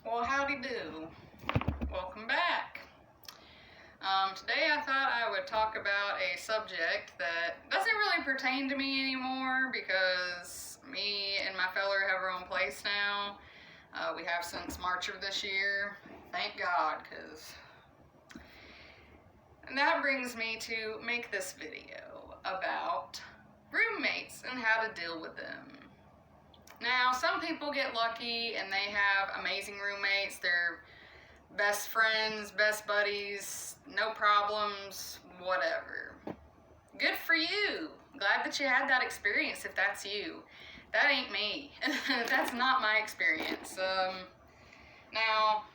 Well, howdy do. Welcome back. Today I thought I would talk about a subject that doesn't really pertain to me anymore because me and my feller have our own place now. We have since March of this year. Thank God, because... And that brings me to make this video about roommates and how to deal with them. Now, some people get lucky and they have amazing roommates. They're best friends, best buddies, no problems, whatever. Good for you. Glad that you had that experience if that's you. That ain't me. That's not my experience. Now,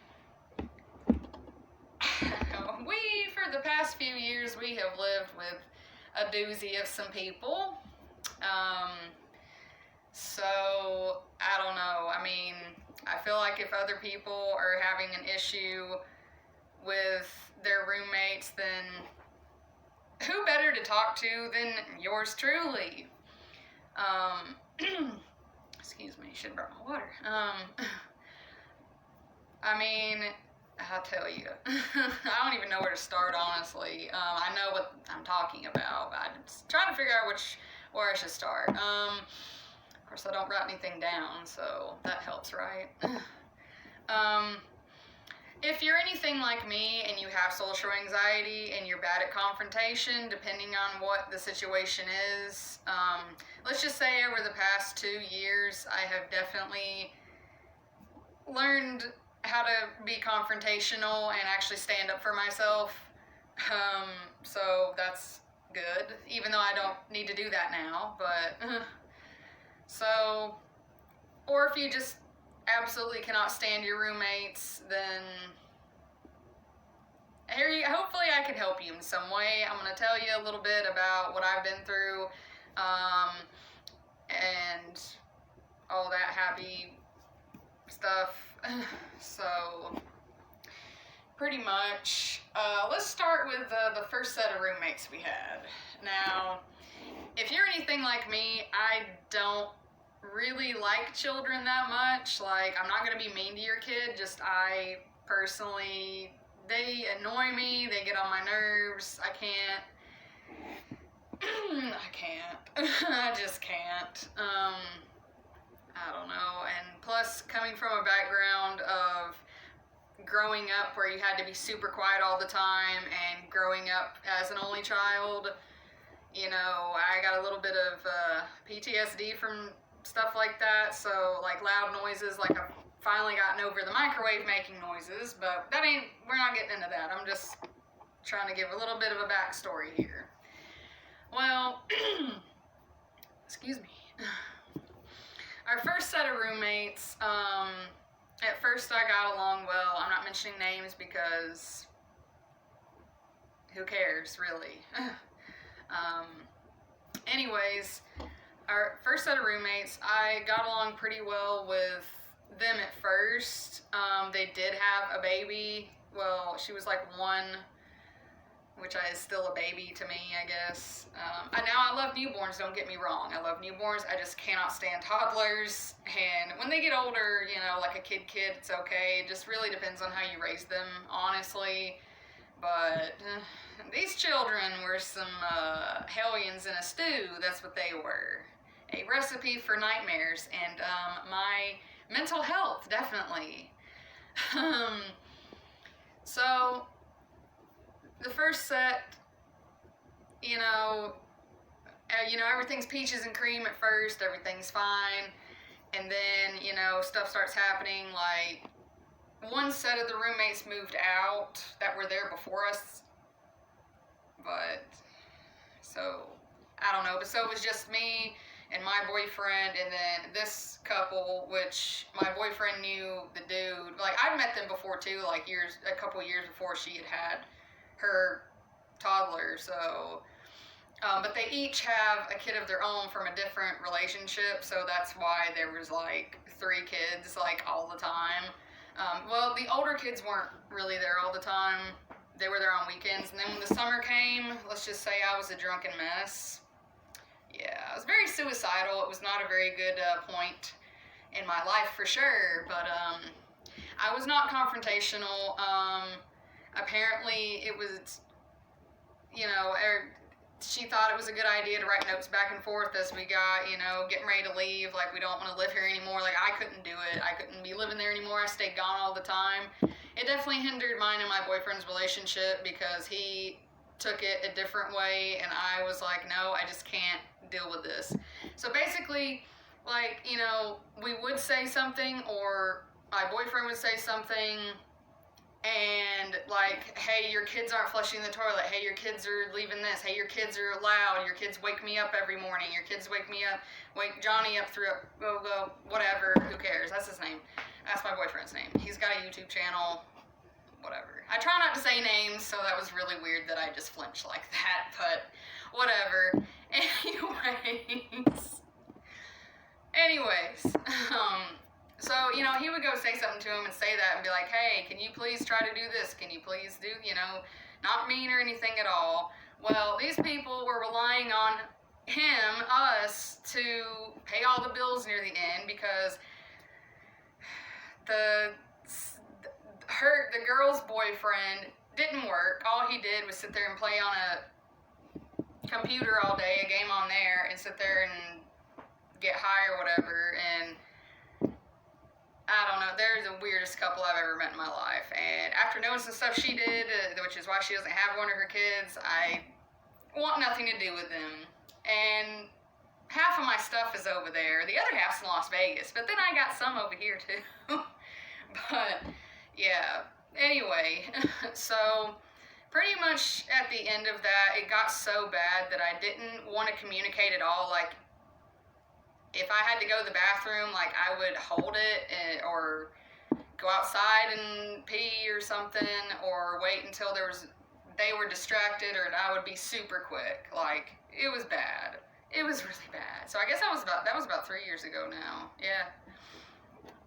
for the past few years, we have lived with a doozy of some people. So, I don't know. I mean, I feel like if other people are having an issue with their roommates, then who better to talk to than yours truly? Excuse me, should have brought my water. I mean, I'll tell you. I don't even know where to start, honestly. I know what I'm talking about. I'm just trying to figure out where I should start. Of course, I don't write anything down, so that helps, right? If you're anything like me and you have social anxiety and you're bad at confrontation, depending on what the situation is, let's just say over the past 2 years, I have definitely learned how to be confrontational and actually stand up for myself. So that's good, even though I don't need to do that now, but... So, or if you just absolutely cannot stand your roommates, then hopefully I can help you in some way. I'm going to tell you a little bit about what I've been through, and all that happy stuff. So, pretty much, let's start with the first set of roommates we had. Now, if you're anything like me, I don't really like children that much. Like, I'm not going to be mean to your kid, just I personally, they annoy me, they get on my nerves. I can't. I just can't. I don't know. And plus, coming from a background of growing up where you had to be super quiet all the time and growing up as an only child, you know, I got a little bit of PTSD from stuff like that, so like loud noises, like I've finally gotten over the microwave making noises, but we're not getting into that. I'm just trying to give a little bit of a backstory here. Well, excuse me. Our first set of roommates, at first I got along well. I'm not mentioning names because who cares, really? Anyways, our first set of roommates, I got along pretty well with them at first. They did have a baby. Well, she was like 1, which is still a baby to me, I guess. Now I love newborns, don't get me wrong. I love newborns. I just cannot stand toddlers. And when they get older, you know, like a kid, it's okay. It just really depends on how you raise them, honestly. But these children were some hellions in a stew. That's what they were. A recipe for nightmares and my mental health, definitely. So, the first set, you know, everything's peaches and cream at first. Everything's fine. And then, you know, stuff starts happening, like... One set of the roommates moved out that were there before us, but, so, I don't know, but so it was just me and my boyfriend, and then this couple, which my boyfriend knew the dude, like, I'd met them before too, like, a couple years before she had her toddler, so, but they each have a kid of their own from a different relationship, so that's why there was, like, 3 kids, like, all the time. Well, the older kids weren't really there all the time. They were there on weekends. And then when the summer came, let's just say I was a drunken mess. Yeah, I was very suicidal. It was not a very good point in my life for sure. But I was not confrontational. Apparently it was, she thought it was a good idea to write notes back and forth as we got, getting ready to leave. Like, we don't want to live here anymore. Like, I couldn't do it. I couldn't be living there anymore. I stayed gone all the time. It definitely hindered mine and my boyfriend's relationship because he took it a different way, and I was like, no, I just can't deal with this. So basically, like, we would say something, or my boyfriend would say something, and like, hey, your kids aren't flushing the toilet, hey, your kids are leaving this, hey, your kids are loud, your kids wake me up every morning, your kids wake Johnny up through whatever, who cares, that's his name, that's my boyfriend's name, he's got a YouTube channel, whatever. I try not to say names, so that was really weird that I just flinched like that, but whatever. Anyways, so, he would go say something to him and say that and be like, hey, can you please try to do this? Can you please do, not mean or anything at all. Well, these people were relying on us to pay all the bills near the end because the girl's boyfriend didn't work. All he did was sit there and play on a computer all day, a game on there, and sit there and get high or whatever. And I don't know, they're the weirdest couple I've ever met in my life. And after knowing some stuff she did, which is why she doesn't have one of her kids, I want nothing to do with them. And half of my stuff is over there. The other half's in Las Vegas, but then I got some over here too. But yeah, anyway, so pretty much at the end of that, it got so bad that I didn't want to communicate at all. Like, if I had to go to the bathroom, like, I would hold it or go outside and pee or something, or wait until they were distracted, or I would be super quick. Like, it was bad. It was really bad. So I guess that was about 3 years ago now. Yeah,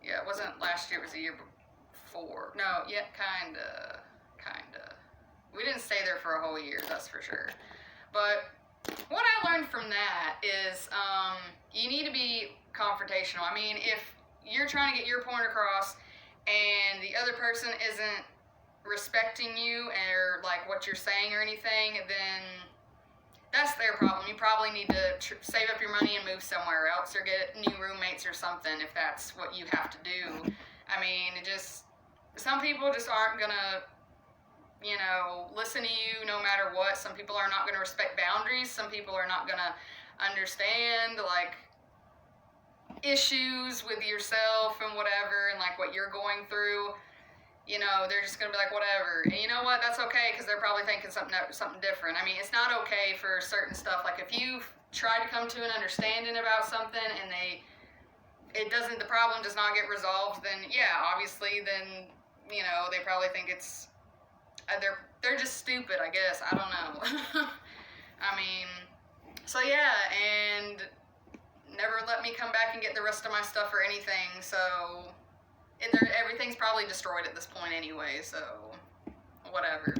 it wasn't last year, it was the year before. No, yeah, kinda. We didn't stay there for a whole year, that's for sure. But what I learned from that is you need to be confrontational. I mean, if you're trying to get your point across and the other person isn't respecting you or like what you're saying or anything, then that's their problem. You probably need to save up your money and move somewhere else, or get new roommates or something if that's what you have to do. I mean, some people just aren't gonna listen to you no matter what. Some people are not going to respect boundaries. Some people are not going to understand, like, issues with yourself and whatever, and, like, what you're going through. They're just going to be like, whatever. And you know what? That's okay, because they're probably thinking something different. I mean, it's not okay for certain stuff. Like, if you try to come to an understanding about something and the problem does not get resolved, then, yeah, obviously, then, they probably think it's, they're just stupid, I guess. I don't know. I mean, so yeah, and never let me come back and get the rest of my stuff or anything. So, everything's probably destroyed at this point anyway, so whatever.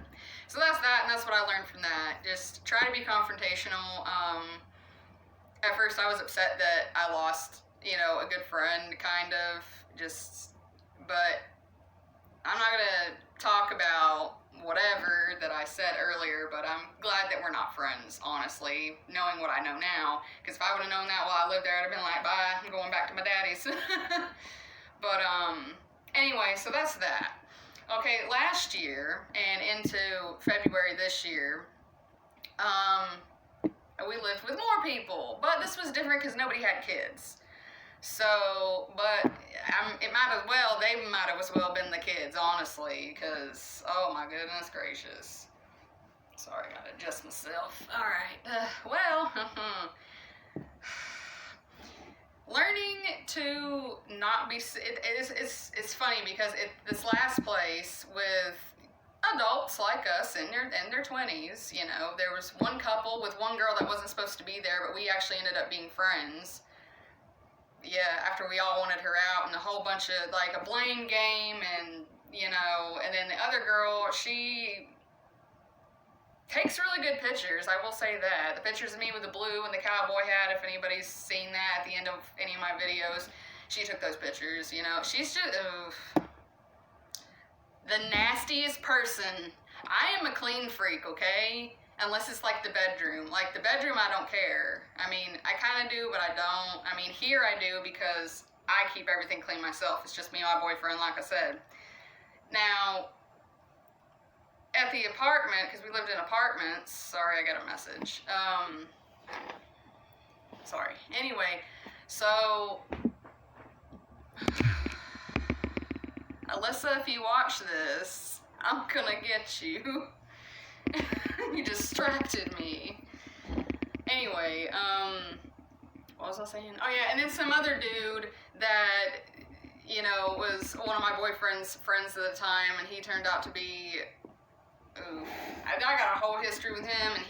So that's that, and that's what I learned from that. Just try to be confrontational. At first I was upset that I lost, a good friend, kind of, but I'm not gonna talk about whatever that I said earlier, but I'm glad that we're not friends, honestly, knowing what I know now, because if I would have known that while I lived there, I'd have been like, bye, I'm going back to my daddy's. But, anyway, so that's that. Okay, last year, and into February this year, we lived with more people, but this was different because nobody had kids. So, but they might have as well been the kids, honestly, because, oh my goodness gracious. Sorry, I gotta adjust myself. Alright, learning to not be, it's funny because this last place with adults like us in their 20s, there was one couple with one girl that wasn't supposed to be there, but we actually ended up being friends. Yeah, after we all wanted her out, and a whole bunch of, like, a blame game, and, and then the other girl, she takes really good pictures, I will say that. The pictures of me with the blue and the cowboy hat, if anybody's seen that at the end of any of my videos, she took those pictures, she's just, the nastiest person. I am a clean freak, okay? Unless it's like the bedroom. Like the bedroom, I don't care. I mean, I kind of do, but I don't. I mean, here I do because I keep everything clean myself. It's just me and my boyfriend, like I said. Now, at the apartment, because we lived in apartments, sorry, I got a message. Sorry. Anyway, so, Alyssa, if you watch this, I'm gonna get you. You distracted me. Anyway, what was I saying? Oh yeah, and then some other dude that, you know, was one of my boyfriend's friends at the time, and he turned out to be, I got a whole history with him, and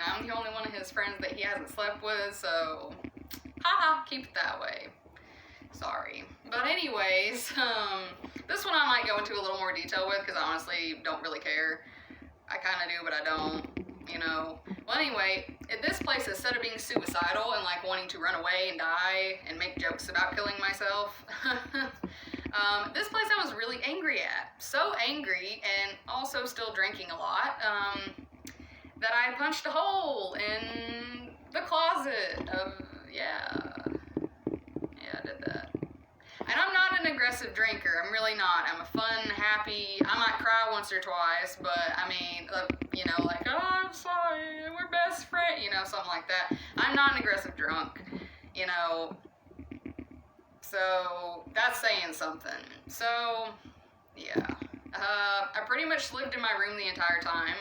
I'm the only one of his friends that he hasn't slept with, so, haha, keep it that way. Sorry. But anyways, this one I might go into a little more detail with, because I honestly don't really care. I kind of do, but I don't, you know. Well, anyway, at this place, instead of being suicidal and like wanting to run away and die and make jokes about killing myself, this place I was really angry at. So angry, and also still drinking a lot, that I punched a hole in the closet of, yeah, I did that. And I'm not an aggressive drinker. I'm really not. I'm a fun, happy, I might cry once or twice, but I mean, you know, like, oh, I'm sorry, we're best friends, you know, something like that. I'm not an aggressive drunk, you know, so that's saying something. So, yeah. I pretty much lived in my room the entire time.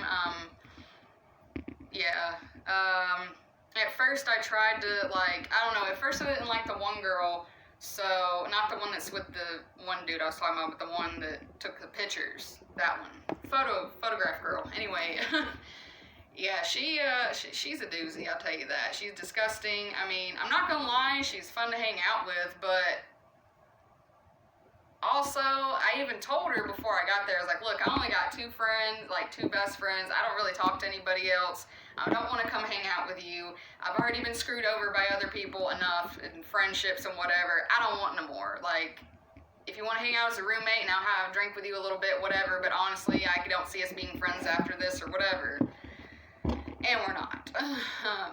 Yeah. At first I tried to, like, I don't know, at first I didn't like the one girl. So, not the one that's with the one dude I was talking about, but the one that took the pictures. That one. Photograph girl. Anyway. Yeah, she's a doozy, I'll tell you that. She's disgusting. I mean, I'm not gonna lie, she's fun to hang out with, but also, I even told her before I got there, I was like, look, I only got two friends, like two best friends. I don't really talk to anybody else. I don't want to come hang out with you. I've already been screwed over by other people enough in friendships and whatever. I don't want no more. Like, if you want to hang out as a roommate and I'll have a drink with you a little bit, whatever, but honestly, I don't see us being friends after this or whatever. And we're not.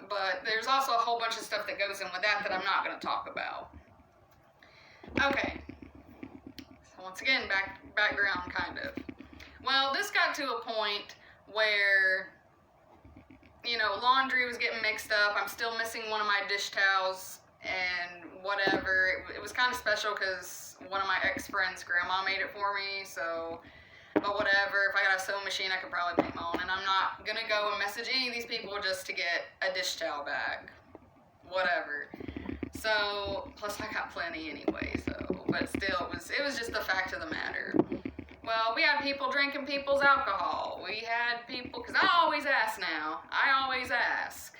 But there's also a whole bunch of stuff that goes in with that I'm not going to talk about. Okay. Once again, background, kind of. Well, this got to a point where, you know, laundry was getting mixed up. I'm still missing one of my dish towels and whatever. It was kind of special because one of my ex-friends' grandma made it for me, so, but whatever. If I got a sewing machine, I could probably make my own. And I'm not going to go and message any of these people just to get a dish towel bag. Whatever. So, plus I got plenty anyway, so, but still, it was just the fact of the matter. Well, we had people drinking people's alcohol. We had people, because I always ask now. I always ask,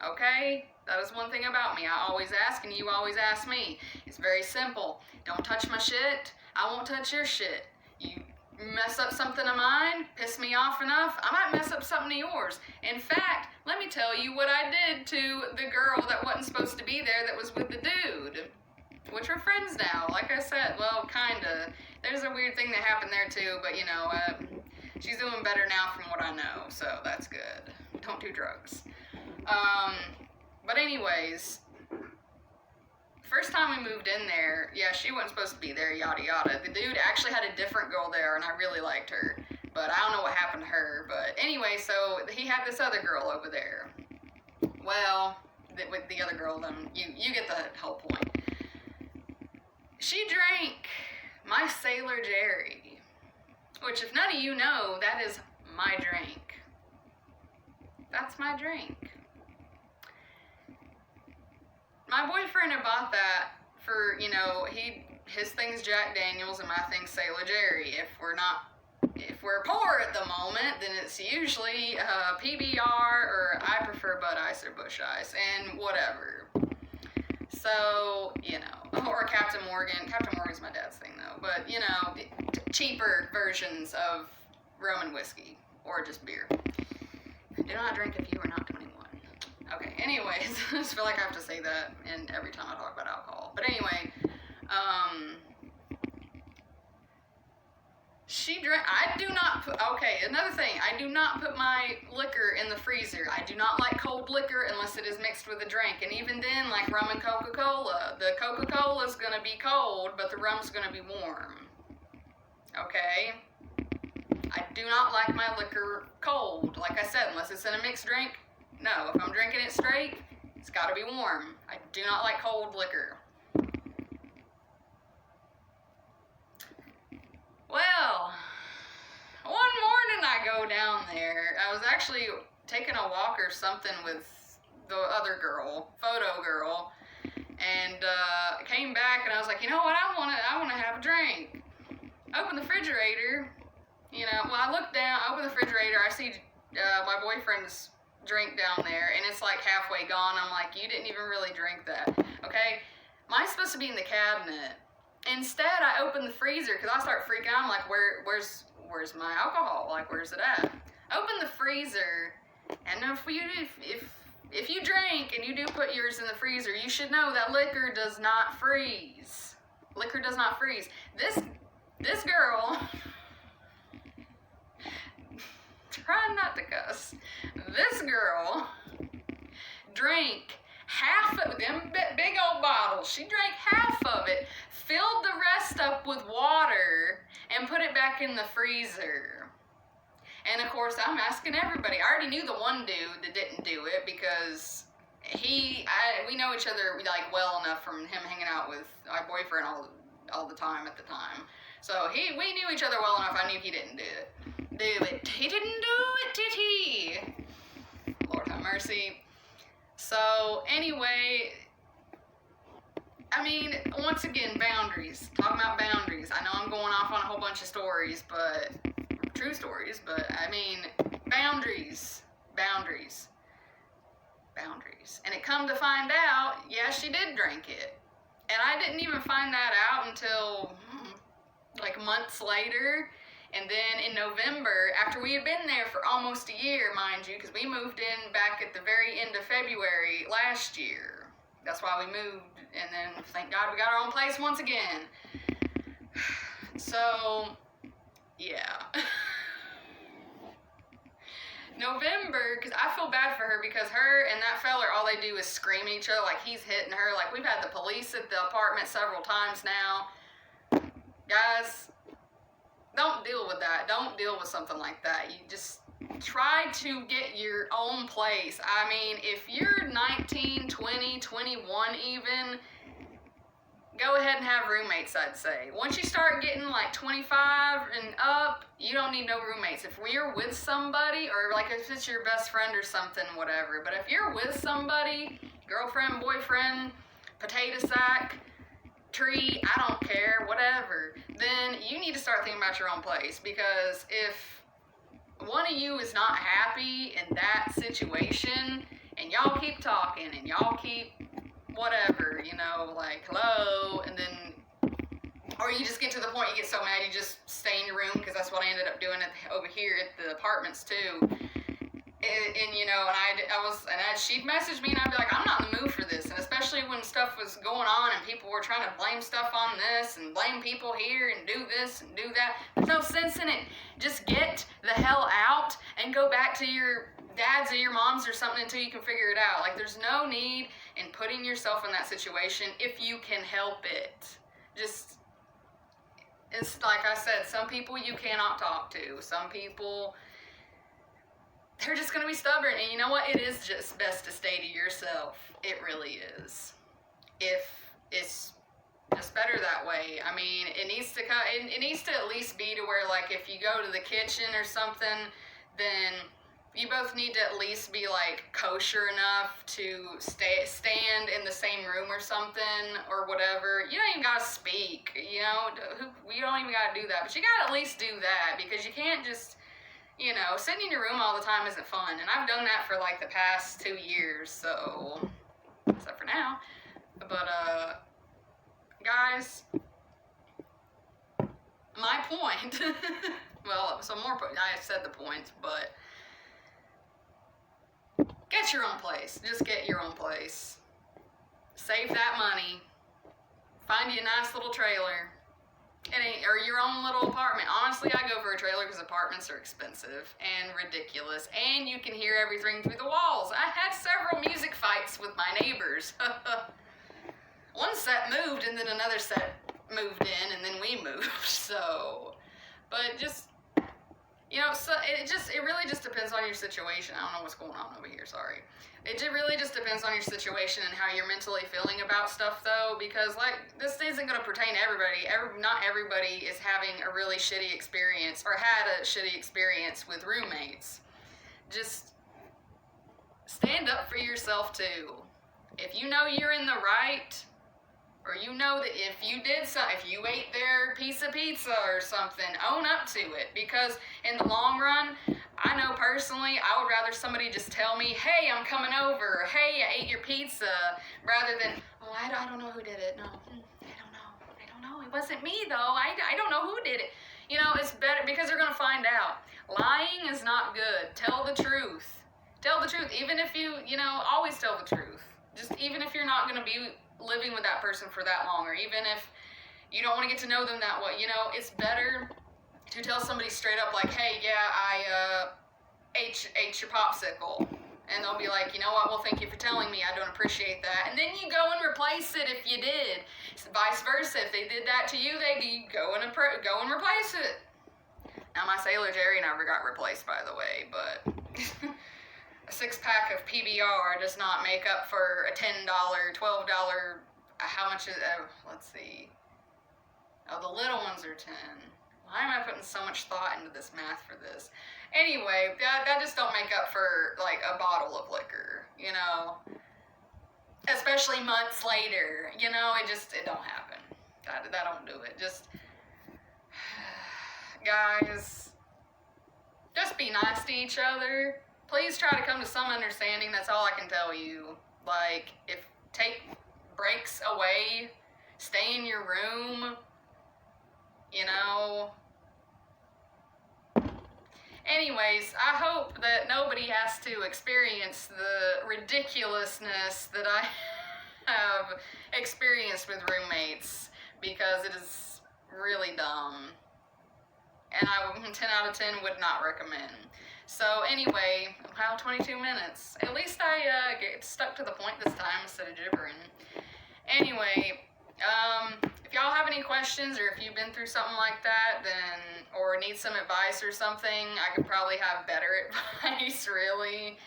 okay? That is one thing about me. I always ask, and you always ask me. It's very simple. Don't touch my shit. I won't touch your shit. You mess up something of mine, piss me off enough, I might mess up something of yours. In fact, let me tell you what I did to the girl that wasn't supposed to be there that was with the dude. Which we're friends now, like I said, well, kinda. There's a weird thing that happened there too, but you know, she's doing better now from what I know, so that's good. Don't do drugs. But anyways, first time we moved in there, yeah, she wasn't supposed to be there, yada yada. The dude actually had a different girl there, and I really liked her. But I don't know what happened to her. But anyway, so he had this other girl over there. Well, with the other girl, then you get the whole point. She drank my Sailor Jerry, which if none of you know, that is my drink. That's my drink. My boyfriend had bought that for, you know, his thing's Jack Daniels and my thing's Sailor Jerry. If we're poor at the moment, then it's usually PBR, or I prefer Bud Ice or Busch Ice, and whatever. So, you know, or Captain Morgan. Captain Morgan's my dad's thing though, but you know, cheaper versions of rum and whiskey, or just beer. Do not drink if you are not 21. Okay, anyways, I just feel like I have to say that in every time I talk about alcohol. But anyway, she drank. I do not put, okay, another thing, I do not put my liquor in the freezer. I do not like cold liquor unless it is mixed with a drink. And even then, like rum and Coca-Cola, the Coca-Cola is going to be cold, but the rum's going to be warm. Okay? I do not like my liquor cold, like I said, unless it's in a mixed drink. No, if I'm drinking it straight, it's got to be warm. I do not like cold liquor. Well, one morning I go down there. I was actually taking a walk or something with the other girl, photo girl, and came back and I was like, you know what, I want to have a drink. Open the refrigerator, you know, well, I look down, open the refrigerator, I see my boyfriend's drink down there, and it's like halfway gone. I'm like, you didn't even really drink that, okay? Mine's supposed to be in the cabinet. Instead, I open the freezer, because I start freaking out. I'm like, where's my alcohol? Like, where's it at? Open the freezer, and if you drink and you do put yours in the freezer, you should know that liquor does not freeze. Liquor does not freeze. This girl, trying not to cuss, this girl drank half of them big old bottles. She drank half of it, filled the rest up with water, and put it back in the freezer. And of course, I'm asking everybody. I already knew the one dude that didn't do it because we know each other like well enough from him hanging out with my boyfriend all the time at the time. So we knew each other well enough. I knew he didn't do it. He didn't do it, did he? Lord have mercy. So anyway, I mean, once again, boundaries. Talking about boundaries. I know I'm going off on a whole bunch of stories, but true stories, but I mean, boundaries. And it come to find out, yeah, she did drink it. And I didn't even find that out until like months later. And then in November, after we had been there for almost a year, mind you, because we moved in back at the very end of February last year. That's why we moved. And then, thank God, we got our own place once again. So, yeah. November, because I feel bad for her because her and that feller, all they do is scream at each other like he's hitting her. Like, we've had the police at the apartment several times now. Guys, don't deal with that. Don't deal with something like that. You just try to get your own place. I mean, if you're 19, 20, 21 even, go ahead and have roommates, I'd say. Once you start getting like 25 and up, you don't need no roommates. If you're with somebody, or like if it's your best friend or something, whatever. But if you're with somebody, girlfriend, boyfriend, potato sack, tree, I don't care, whatever, then you need to start thinking about your own place. Because if one of you is not happy in that situation, and y'all keep talking, and y'all keep whatever, you know, like, hello, and then, or you just get to the point you get so mad you just stay in your room, because that's what I ended up doing over here at the apartments too. And you know, and she'd message me and I'd be like, I'm not in the mood for this. And especially when stuff was going on and people were trying to blame stuff on this and blame people here and do this and do that. There's no sense in it. Just get the hell out and go back to your dad's or your mom's or something until you can figure it out. Like, there's no need in putting yourself in that situation if you can help it. Just, it's like I said, some people you cannot talk to. Some people, they're just going to be stubborn. And you know what? It is just best to stay to yourself. It really is. If it's just better that way. I mean, it needs to at least be to where, like, if you go to the kitchen or something, then you both need to at least be, like, kosher enough to stand in the same room or something or whatever. You don't even got to speak, you know? You don't even got to do that. But you got to at least do that, because you can't just, you know, sitting in your room all the time isn't fun. And I've done that for, like, the past 2 years, so, except for now. But, guys, my point, well, some more, I said the points, but get your own place. Just get your own place. Save that money. Find you a nice little trailer. or your own little apartment. Honestly, I go for a trailer because apartments are expensive and ridiculous, and you can hear everything through the walls. I had several music fights with my neighbors. One set moved, and then another set moved in, and then we moved. So, but just, you know, so it really just depends on your situation. I don't know what's going on over here. Sorry. It really just depends on your situation and how you're mentally feeling about stuff, though, because, like, this isn't going to pertain to everybody. Not everybody is having a really shitty experience or had a shitty experience with roommates. Just stand up for yourself, too. If you know you're in the right, or you know that if you ate their piece of pizza or something, own up to it, because in the long run, I know personally, I would rather somebody just tell me, hey, I'm coming over, hey, I ate your pizza, rather than, oh, I don't know who did it. No, I don't know. It wasn't me, though. I don't know who did it. You know, it's better, because they're going to find out. Lying is not good. Tell the truth. Tell the truth, even if you know, always tell the truth. Just even if you're not going to be living with that person for that long, or even if you don't want to get to know them that way, you know, it's better to tell somebody straight up, like, hey, yeah, I ate your popsicle. And they'll be like, you know what, well, thank you for telling me, I don't appreciate that. And then you go and replace it if you did. Vice versa, if they did that to you, you go and replace it. Now, my Sailor Jerry never got replaced, by the way, but a 6-pack of PBR does not make up for a $10, $12, how much is, let's see. Oh, the little ones are 10. Why am I putting so much thought into this math for this? Anyway, that just don't make up for, like, a bottle of liquor, you know? Especially months later, you know? It don't happen. That don't do it. Just, guys, just be nice to each other. Please try to come to some understanding. That's all I can tell you. Like, take breaks away, stay in your room, you know. Anyways, I hope that nobody has to experience the ridiculousness that I have experienced with roommates, because it is really dumb. And 10 out of 10 would not recommend. So anyway, wow, 22 minutes. At least I get stuck to the point this time instead of gibbering. Anyway, if y'all have any questions, or if you've been through something like that, or need some advice or something, I could probably have better advice, really.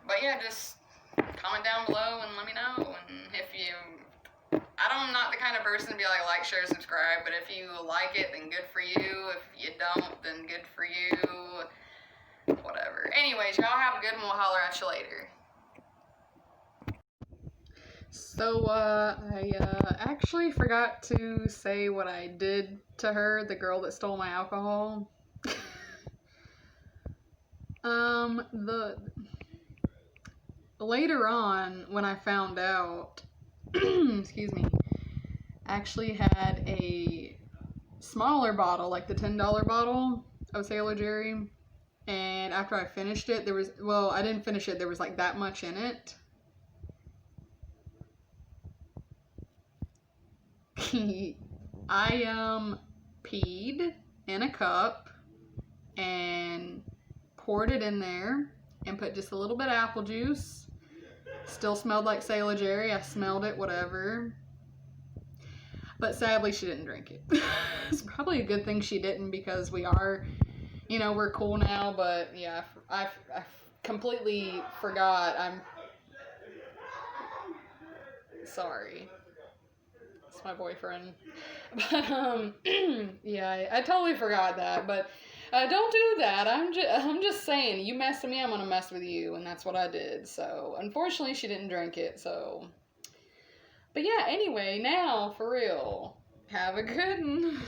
But yeah, just comment down below and let me know. And if I'm not the kind of person to be like, share, subscribe, but if you like it, then good for you. If you don't, then good for you. Whatever. Anyways, y'all have a good one. We'll holler at you later. So, I actually forgot to say what I did to her, the girl that stole my alcohol. Later on, when I found out, excuse me, actually had a smaller bottle, like the $10 bottle of Sailor Jerry, and after I finished it, I didn't finish it, there was like that much in it. I peed in a cup and poured it in there and put just a little bit of apple juice. Still smelled like Sailor Jerry. I smelled it, whatever. But sadly, she didn't drink it. It's probably a good thing she didn't, because we are, you know, we're cool now. But yeah, I completely forgot. I'm sorry. It's my boyfriend. But yeah, I totally forgot that. But don't do that. I'm just saying, you mess with me, I'm gonna mess with you, and that's what I did. So unfortunately, she didn't drink it. So, but yeah. Anyway, now for real, have a good one.